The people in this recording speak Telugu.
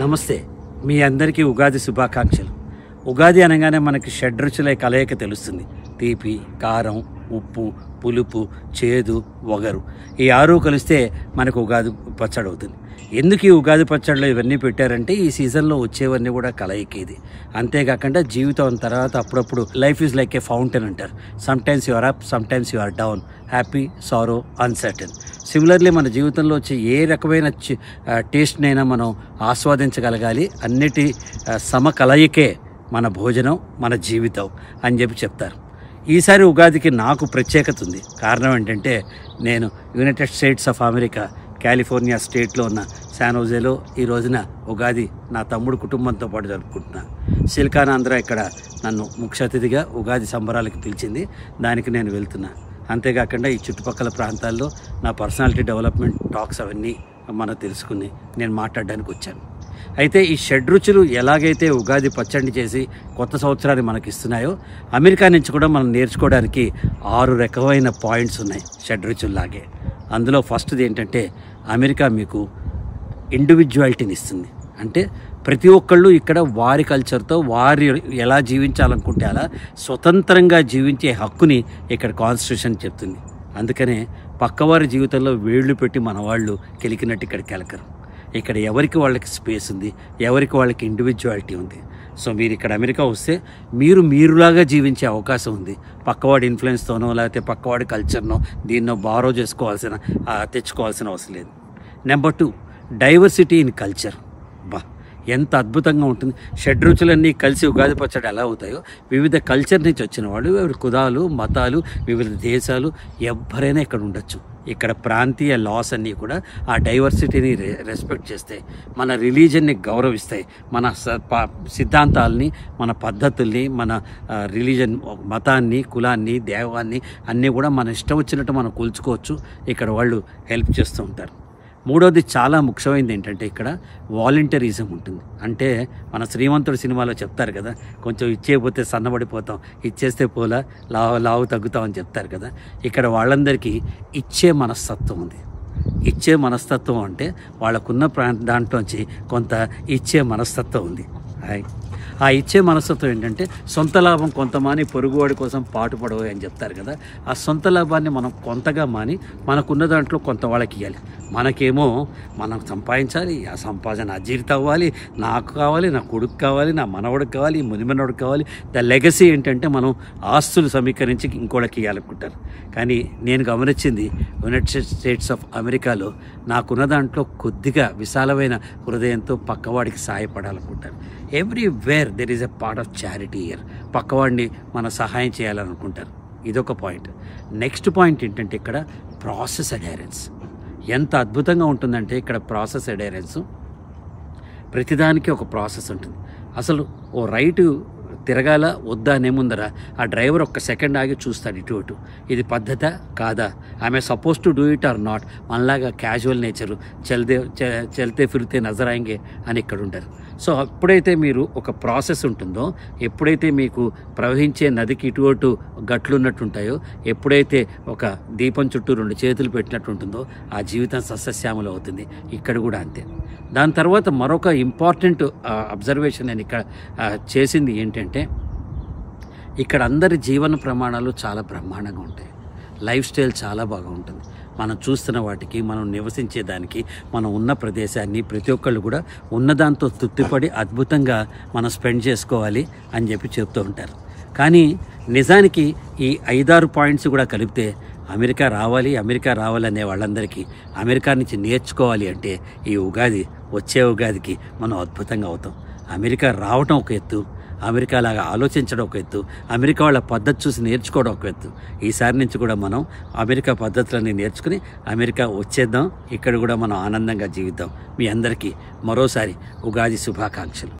నమస్తే, మీ అందరికీ ఉగాది శుభాకాంక్షలు. ఉగాది అనగానే మనకి షడ్రుచుల కలయిక తెలుస్తుంది. తీపి, కారం, ఉప్పు, పులుపు, చేదు, వగరు, ఈ ఆరు కలిస్తే మనకు ఉగాది పచ్చడి అవుతుంది. ఎందుకు ఈ ఉగాది పచ్చడిలో ఇవన్నీ పెట్టారంటే ఈ సీజన్లో వచ్చేవన్నీ కూడా కలయిక ఇది. అంతేకాకుండా జీవితం తర్వాత అప్పుడప్పుడు life is like a fountain అంటారు. Sometimes you are up, sometimes you are down, happy, sorrow, uncertain. Similarly మన జీవితంలో వచ్చే ఏ రకమైన టేస్ట్నైనా మనం ఆస్వాదించగలగాలి. అన్నిటి సమకలయికే మన భోజనం, మన జీవితం అని చెప్తారు. ఈసారి ఉగాదికి నాకు ప్రత్యేకత ఉంది. కారణం ఏంటంటే నేను United states of America California స్టేట్లో ఉన్న శాన్ హోజేలో ఈ రోజున ఉగాది నా తమ్ముడు కుటుంబంతో పాటు జరుపుకుంటున్నాను. సిలికాన్ ఆంధ్ర ఇక్కడ నన్ను ముఖ్య అతిథిగా ఉగాది సంబరాలకు పిలిచింది. దానికి నేను వెళ్తున్నా. అంతేకాకుండా ఈ చుట్టుపక్కల ప్రాంతాల్లో నా పర్సనాలిటీ డెవలప్మెంట్ టాక్స్ అవన్నీ మనం తెలుసుకుని నేను మాట్లాడడానికి వచ్చాను. అయితే ఈ షడ్రుచులు ఎలాగైతే ఉగాది పచ్చడి చేసి కొత్త సంవత్సరాన్ని మనకి ఇస్తున్నాయో, అమెరికా నుంచి కూడా మనం నేర్చుకోవడానికి 6 రకమైన పాయింట్స్ ఉన్నాయి షడ్రుచుల్లాగే. అందులో ఫస్ట్ది ఏంటంటే అమెరికా మీకు ఇండివిజువాలిటీని ఇస్తుంది. అంటే ప్రతి ఒక్కళ్ళు ఇక్కడ వారి కల్చర్తో వారి ఎలా జీవించాలనుకుంటే అలా స్వతంత్రంగా జీవించే హక్కుని ఇక్కడ కాన్స్టిట్యూషన్ చెప్తుంది. అందుకనే పక్కవారి జీవితంలో వేళ్లు పెట్టి మన వాళ్ళు కెలికినట్టు ఇక్కడ కెలకరు. ఇక్కడ ఎవరికి వాళ్ళకి స్పేస్ ఉంది, ఎవరికి వాళ్ళకి ఇండివిజువాలిటీ ఉంది. సో మీరు ఇక్కడ అమెరికా వస్తే మీరులాగా జీవించే అవకాశం ఉంది. పక్కవాడి ఇన్ఫ్లుయెన్స్తోనో లేకపోతే పక్కవాడి కల్చర్నో దీన్నో బారో తెచ్చుకోవాల్సిన అవసరం లేదు. Number 2, diversity in culture. ఎంత అద్భుతంగా ఉంటుంది. షడ్రుచులన్నీ కలిసి ఉగాది పచ్చడి ఎలా అవుతాయో, వివిధ కల్చర్ నుంచి వచ్చిన వాళ్ళు, వివిధ కులాలు, మతాలు, వివిధ దేశాలు ఎవరైనా ఇక్కడ ఉండొచ్చు. ఇక్కడ ప్రాంతీయ లాస్ అన్నీ కూడా ఆ డైవర్సిటీని రెస్పెక్ట్ చేస్తాయి, మన రిలీజన్ని గౌరవిస్తాయి, మన సిద్ధాంతాలని, మన పద్ధతుల్ని, మన రిలీజన్, మతాన్ని, కులాన్ని, దేవాన్ని అన్నీ కూడా మన ఇష్టం వచ్చినట్టు మనం కూల్చుకోవచ్చు. ఇక్కడ వాళ్ళు హెల్ప్ చేస్తూ ఉంటారు. మూడోది చాలా ముఖ్యమైనది ఏంటంటే ఇక్కడ వాలంటరిజం ఉంటుంది. అంటే మన శ్రీమంతుడు సినిమాలో చెప్తారు కదా, కొంచెం ఇచ్చేయకపోతే సన్నబడిపోతాం, ఇచ్చేస్తే పోలా లావు తగ్గుతాం అని చెప్తారు కదా. ఇక్కడ వాళ్ళందరికీ ఇచ్చే మనస్తత్వం ఉంది. ఇచ్చే మనస్తత్వం అంటే వాళ్ళకున్న దాంట్లోంచి కొంత ఇచ్చే మనస్తత్వం ఉంది. ఆ ఇచ్చే మనస్తత్వం ఏంటంటే సొంత లాభం కొంత మాని పొరుగువాడి కోసం పాటుపడవు అని చెప్తారు కదా. ఆ సొంత లాభాన్ని మనం కొంతగా మాని మనకున్న దాంట్లో కొంత వాళ్ళకి ఇవ్వాలి. మనకేమో మనం సంపాదించాలి, ఆ సంపాదన అజీర్తి అవ్వాలి, నాకు కావాలి, నా కొడుకు కావాలి, నా మనవడికి కావాలి, మునిమనవడికి కావాలి. ద లెగసీ ఏంటంటే మనం ఆస్తులు సమీకరించి ఇంకోళ్ళకి ఇవ్వాలనుకుంటారు. కానీ నేను గమనించింది యునైటెడ్ స్టేట్స్ ఆఫ్ అమెరికాలో నాకున్న దాంట్లో కొద్దిగా విశాలమైన హృదయంతో పక్కవాడికి సహాయపడాలనుకుంటారు. Everywhere there is a part of charity here. పక్కవాడిని మనం సహాయం చేయాలనుకుంటారు. ఇదొక పాయింట్. నెక్స్ట్ పాయింట్ ఏంటంటే ఇక్కడ ప్రాసెస్ అడైరెన్స్. ఎంత అద్భుతంగా ఉంటుందంటే ఇక్కడ ప్రాసెస్ అడైరెన్స్, ప్రతిదానికి ఒక ప్రాసెస్ ఉంటుంది. అసలు ఓ రైటు తిరగాల వద్దా అనే ముందర ఆ డ్రైవర్ ఒక్క సెకండ్ ఆగి చూస్తాడు ఇటు. ఇది పద్ధత కాదా, ఆమె suppose to do it or not. మనలాగా క్యాజువల్ నేచరు, చల్తే ఫిరితే నజరాయింగే అని ఇక్కడ ఉంటారు. సో ఎప్పుడైతే మీరు ఒక ప్రాసెస్ ఉంటుందో, ఎప్పుడైతే మీకు ప్రవహించే నదికి ఇటు గట్లు ఉన్నట్టు ఉంటాయో, ఎప్పుడైతే ఒక దీపం చుట్టూ 2 చేతులు పెట్టినట్టు ఉంటుందో ఆ జీవితం సస్యశ్యామలం అవుతుంది. ఇక్కడ కూడా అంతే. దాని తర్వాత మరొక ఇంపార్టెంట్ అబ్జర్వేషన్ నేను ఇక్కడ చేసింది ఏంటంటే ఇక్కడ అందరి జీవన ప్రమాణాలు చాలా బ్రహ్మాండంగా ఉంటాయి. లైఫ్ స్టైల్ చాలా బాగా ఉంటుంది. మనం చూస్తున్న వాటికి, మనం నివసించే దానికి, మనం ఉన్న ప్రదేశాన్ని ప్రతి ఒక్కళ్ళు కూడా ఉన్నదాంతో తృప్తిపడి అద్భుతంగా మనం స్పెండ్ చేసుకోవాలి అని చెప్తూ ఉంటారు. కానీ నిజానికి ఈ 5-6 పాయింట్స్ కూడా కలిపితే అమెరికా రావాలి అనే వాళ్ళందరికీ అమెరికా నుంచి నేర్చుకోవాలి అంటే ఈ ఉగాది, వచ్చే ఉగాదికి మనం అద్భుతంగా అవుతాం. అమెరికా రావటం ఒక ఎత్తు, అమెరికా లాగా ఆలోచించడం ఒక ఎత్తు, అమెరికా వాళ్ళ పద్ధతి చూసి నేర్చుకోవడం ఒక ఎత్తు. ఈసారి నుంచి కూడా మనం అమెరికా పద్ధతులన్నీ నేర్చుకుని అమెరికా వచ్చేద్దాం. ఇక్కడ కూడా మనం ఆనందంగా జీవిద్దాం. మీ అందరికీ మరోసారి ఉగాది శుభాకాంక్షలు.